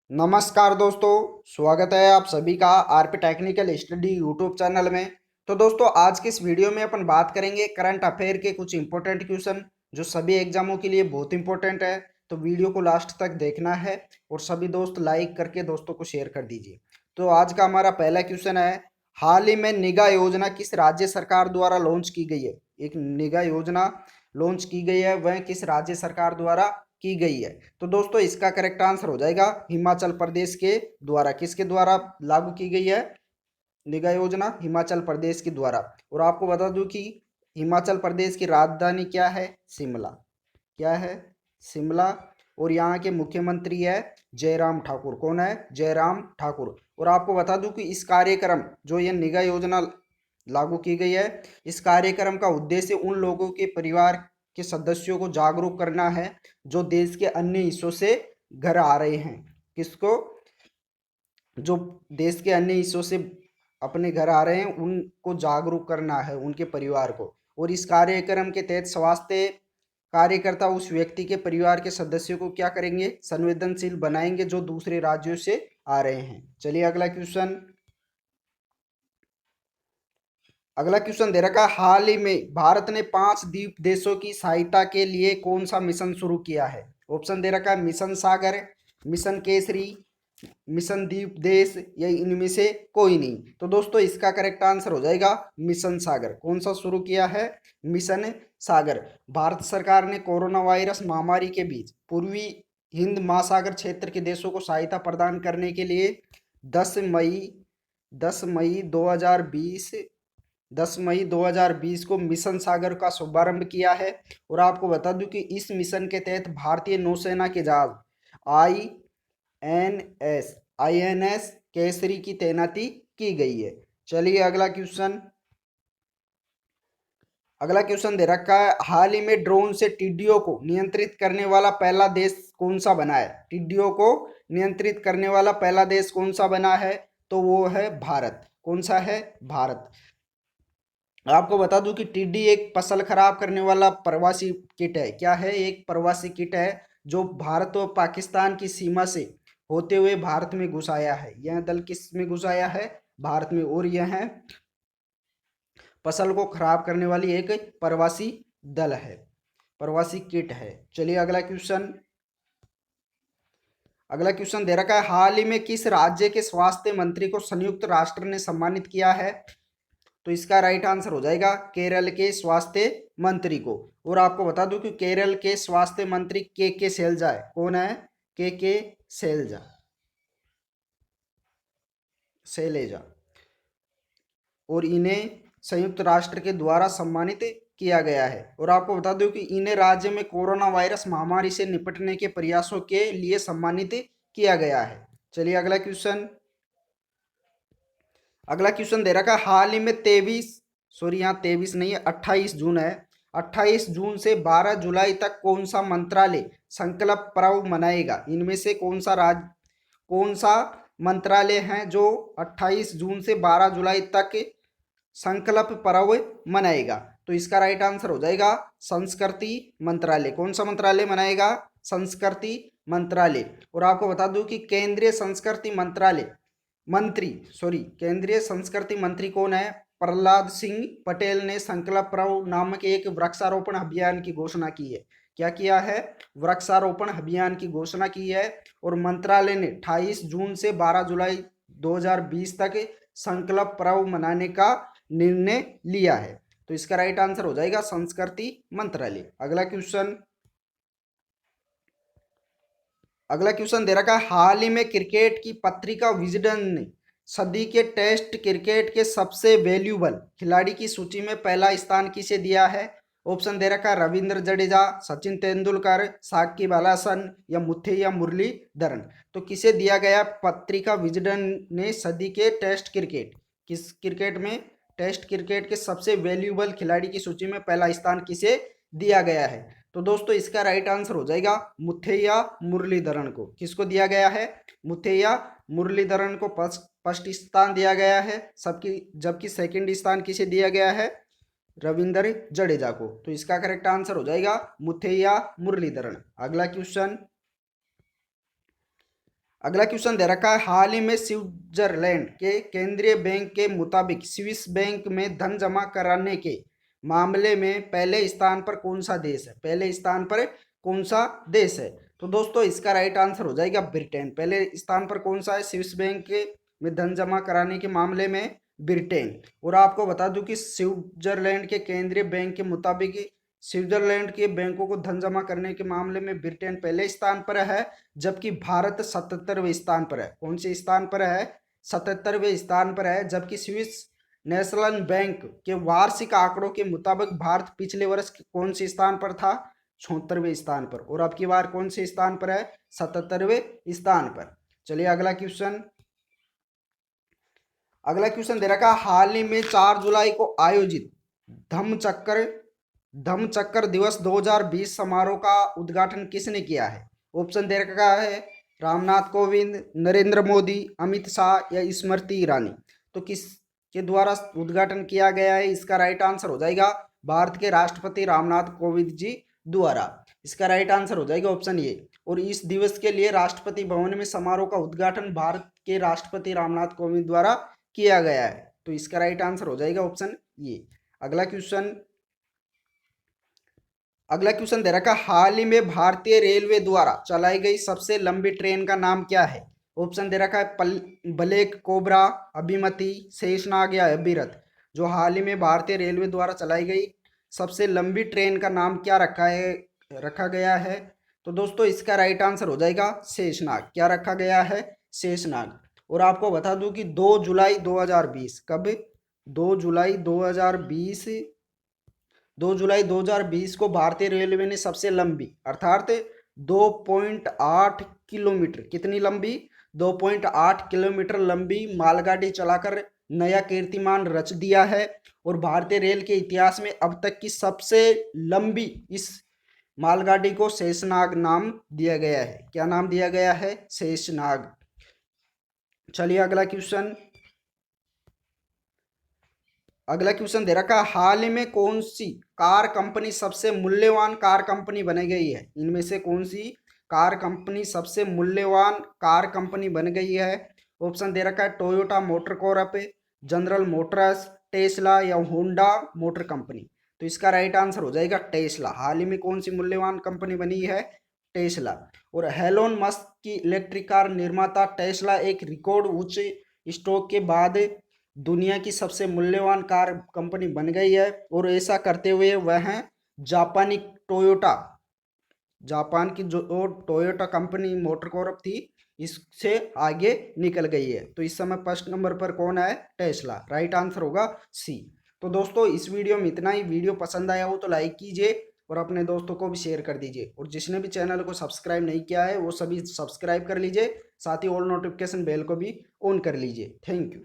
नमस्कार दोस्तों, स्वागत है आप सभी का RP technical study YouTube channel में। तो दोस्तों, आज की इस वीडियो में अपन बात करेंगे करंट अफेयर के कुछ इंपॉर्टेंट क्वेश्चन जो सभी एग्जामों के लिए बहुत इंपॉर्टेंट है। तो वीडियो को लास्ट तक देखना है और सभी दोस्त लाइक करके दोस्तों को शेयर कर दीजिए। तो आज का हमारा पहला क्वेश्चन है, हाल ही में निगाह योजना किस राज्य सरकार द्वारा लॉन्च की गई है। एक निगाह योजना लॉन्च की गई है, वह किस राज्य सरकार द्वारा की गई है। तो दोस्तों, इसका करेक्ट आंसर हो जाएगा हिमाचल प्रदेश के द्वारा। किसके द्वारा लागू की गई है निगाह योजना? हिमाचल प्रदेश के द्वारा। और आपको बता दूं कि हिमाचल प्रदेश की राजधानी क्या है? शिमला। क्या है? शिमला। और यहाँ के मुख्यमंत्री है जयराम ठाकुर। कौन है? जयराम ठाकुर। और आपको बता दूं कि इस कार्यक्रम जो ये निगाह योजना लागू की गई है, इस कार्यक्रम का उद्देश्य उन लोगों के परिवार के सदस्यों को जागरूक करना है जो देश के अन्य हिस्सों से घर आ रहे हैं। किसको? जो देश के अन्य हिस्सों से अपने घर आ रहे हैं उनको जागरूक करना है, उनके परिवार को। और इस कार्यक्रम के तहत स्वास्थ्य कार्यकर्ता उस व्यक्ति के परिवार के सदस्यों को क्या करेंगे? संवेदनशील बनाएंगे जो दूसरे राज्यों से आ रहे हैं। चलिए अगला क्वेश्चन। अगला क्वेश्चन दे रखा है, हाल ही में भारत ने 5 द्वीप देशों की सहायता के लिए कौन सा मिशन शुरू किया है? ऑप्शन दे रखा है मिशन सागर, मिशन केसरी, मिशन द्वीप देश, या इनमें से कोई नहीं। तो दोस्तों, इसका करेक्ट आंसर हो जाएगा मिशन सागर। कौन सा शुरू किया है? मिशन सागर। भारत सरकार ने कोरोना वायरस महामारी के बीच पूर्वी हिंद महासागर क्षेत्र के देशों को सहायता प्रदान करने के लिए 10 मई 10 मई 2020 10 मई 2020 को मिशन सागर का शुभारंभ किया है। और आपको बता दूं कि इस मिशन के तहत भारतीय नौसेना के जहाज आईएनएस केसरी की तैनाती की गई है। चलिए अगला क्वेश्चन। अगला क्वेश्चन दे रखा है, हाल ही में ड्रोन से टिड्डियों को नियंत्रित करने वाला पहला देश कौन सा बना है? टिड्डियों को नियंत्रित करने वाला पहला देश कौन सा बना है? तो वो है भारत। कौन सा है? भारत। आपको बता दूं कि टिड्डी एक फसल खराब करने वाला प्रवासी कीट है। क्या है? एक प्रवासी कीट है जो भारत और पाकिस्तान की सीमा से होते हुए भारत में घुस आया है। यह दल किस में घुस आया है? भारत में। और यह फसल को खराब करने वाली एक प्रवासी दल है, प्रवासी कीट है। चलिए अगला क्वेश्चन। अगला क्वेश्चन दे रखा है, हाल ही में किस राज्य के स्वास्थ्य मंत्री को संयुक्त राष्ट्र ने सम्मानित किया है? तो इसका राइट आंसर हो जाएगा केरल के स्वास्थ्य मंत्री को। और आपको बता दूं कि केरल के स्वास्थ्य मंत्री के शैलजा है। कौन है? के शैलजा, शैलेजा। और इन्हें संयुक्त राष्ट्र के द्वारा सम्मानित किया गया है। और आपको बता दूं कि इन्हें राज्य में कोरोना वायरस महामारी से निपटने के प्रयासों के लिए सम्मानित किया गया है। चलिए अगला क्वेश्चन। अगला क्वेश्चन दे रखा है, हाल ही में 23 नहीं है, 28 जून है। 28 जून से 12 जुलाई तक कौन सा मंत्रालय संकल्प पर्व मनाएगा? इनमें से कौन सा मंत्रालय है जो 28 जून से 12 जुलाई तक संकल्प पर्व मनाएगा? तो इसका राइट आंसर हो जाएगा संस्कृति मंत्रालय। कौन सा मंत्रालय मनाएगा? संस्कृति मंत्रालय। और आपको बता दूं कि केंद्रीय संस्कृति मंत्री कौन है? प्रहलाद सिंह पटेल ने संकल्प पर्व नामक एक वृक्षारोपण अभियान की घोषणा की है। क्या किया है? वृक्षारोपण अभियान की घोषणा की है। और मंत्रालय ने 28 जून से 12 जुलाई 2020 तक संकल्प पर्व मनाने का निर्णय लिया है। तो इसका राइट आंसर हो जाएगा संस्कृति मंत्रालय। अगला क्वेश्चन दे रखा है, हाल ही में क्रिकेट की पत्रिका विजडन ने सदी के टेस्ट क्रिकेट के सबसे वैल्यूबल खिलाड़ी की सूची में पहला स्थान किसे दिया है? ऑप्शन दे रखा है रविंद्र जडेजा, सचिन तेंदुलकर, साकिब अल हसन, या मुथैया मुरलीधरन। तो किसे दिया गया? पत्रिका विजडन ने सदी के टेस्ट क्रिकेट, किस क्रिकेट में? टेस्ट क्रिकेट के सबसे वैल्यूबल खिलाड़ी की सूची में पहला स्थान किसे दिया गया है? तो दोस्तों, इसका राइट आंसर हो जाएगा मुथैया मुरलीधरन को। किसको दिया गया है? मुथैया मुरलीधरन को फर्स्ट स्थान दिया गया है सबकी, जबकि सेकंड स्थान किसे दिया गया है? रविंद्र जडेजा को। तो इसका करेक्ट आंसर हो जाएगा मुथैया मुरलीधरन। अगला क्वेश्चन दे रखा है, हाल ही में स्विट्जरलैंड के केंद्रीय बैंक के मुताबिक स्विस बैंक में धन जमा कराने के मामले में पहले स्थान पर कौन सा देश है? पहले स्थान पर कौन सा देश है? तो दोस्तों इसका राइट आंसर हो जाएगा ब्रिटेन। पहले स्थान पर कौन सा है स्विस बैंक के में धन जमा कराने के मामले में? ब्रिटेन। और आपको बता दूं कि स्विट्जरलैंड के केंद्रीय बैंक के मुताबिक स्विट्जरलैंड के बैंकों को धन जमा करने के मामले में ब्रिटेन पहले स्थान पर है, जबकि भारत 77वें स्थान पर है। कौन से स्थान पर है? 77वें स्थान पर है। जबकि स्विस नेशनल बैंक के वार्षिक आंकड़ों के मुताबिक भारत पिछले वर्ष कौन से स्थान पर था? 76वें स्थान पर। और अब की बार कौन से स्थान पर है? 77वें स्थान पर। चलिए अगला क्वेश्चन। अगला क्वेश्चन दे रखा, हाल ही में 4 जुलाई को आयोजित धम्मचक्र दिवस 2020 समारोह का उद्घाटन किसने किया है? ऑप्शन दे रखा है रामनाथ कोविंद, नरेंद्र मोदी, अमित शाह या स्मृति ईरानी। तो किस के द्वारा उद्घाटन किया गया है? इसका राइट आंसर हो जाएगा भारत के राष्ट्रपति रामनाथ कोविंद जी द्वारा। इसका राइट आंसर हो जाएगा ऑप्शन ए। और इस दिवस के लिए राष्ट्रपति भवन में समारोह का उद्घाटन भारत के राष्ट्रपति रामनाथ कोविंद द्वारा किया गया है। तो इसका राइट आंसर हो जाएगा ऑप्शन ए। अगला क्वेश्चन दे रखा, हाल ही में भारतीय रेलवे द्वारा चलाई गई सबसे लंबी ट्रेन का नाम क्या है? ऑप्शन दे रखा है ब्लैक कोबरा, अभिमति, शेषनाग या अभिरथ। जो हाल ही में भारतीय रेलवे द्वारा चलाई गई सबसे लंबी ट्रेन का नाम क्या रखा गया है? तो दोस्तों इसका राइट आंसर हो जाएगा शेषनाग। क्या रखा गया है? शेषनाग। और आपको बता दूं कि 2 जुलाई 2020 कब? 2 जुलाई 2020 को भारतीय रेलवे ने सबसे लंबी अर्थात 2.8 किलोमीटर, कितनी लंबी? 2.8 किलोमीटर लंबी मालगाड़ी चलाकर नया कीर्तिमान रच दिया है। और भारतीय रेल के इतिहास में अब तक की सबसे लंबी इस मालगाड़ी को शेषनाग नाम दिया गया है। क्या नाम दिया गया है? शेषनाग। चलिए अगला क्वेश्चन दे रखा, हाल ही में कौन सी कार कंपनी सबसे मूल्यवान कार कंपनी बन गई है? इनमें से कौन सी कार कंपनी सबसे मूल्यवान कार कंपनी बन गई है? ऑप्शन दे रखा है Toyota motor Corp, general Motors, Tesla या होंडा मोटर कंपनी। तो इसका राइट आंसर हो जाएगा टेस्ला। हाल ही में कौन सी मूल्यवान कंपनी बनी है? टेस्ला। और हेलोन मस्क की इलेक्ट्रिक कार निर्माता टेस्ला एक रिकॉर्ड उच्च स्टॉक के बाद दुनिया की सबसे मूल्यवान कार कंपनी बन गई है। और ऐसा करते हुए वह जापानी टोयोटा, जापान की जो टोयोटा कंपनी मोटर कॉर्प थी, इससे आगे निकल गई है। तो इस समय फर्स्ट नंबर पर कौन है? टेस्ला। राइट आंसर होगा सी। तो दोस्तों इस वीडियो में इतना ही। वीडियो पसंद आया हो तो लाइक कीजिए और अपने दोस्तों को भी शेयर कर दीजिए। और जिसने भी चैनल को सब्सक्राइब नहीं किया है वो सभी सब्सक्राइब कर लीजिए, साथ ही ऑल नोटिफिकेशन बेल को भी ऑन कर लीजिए। Thank you.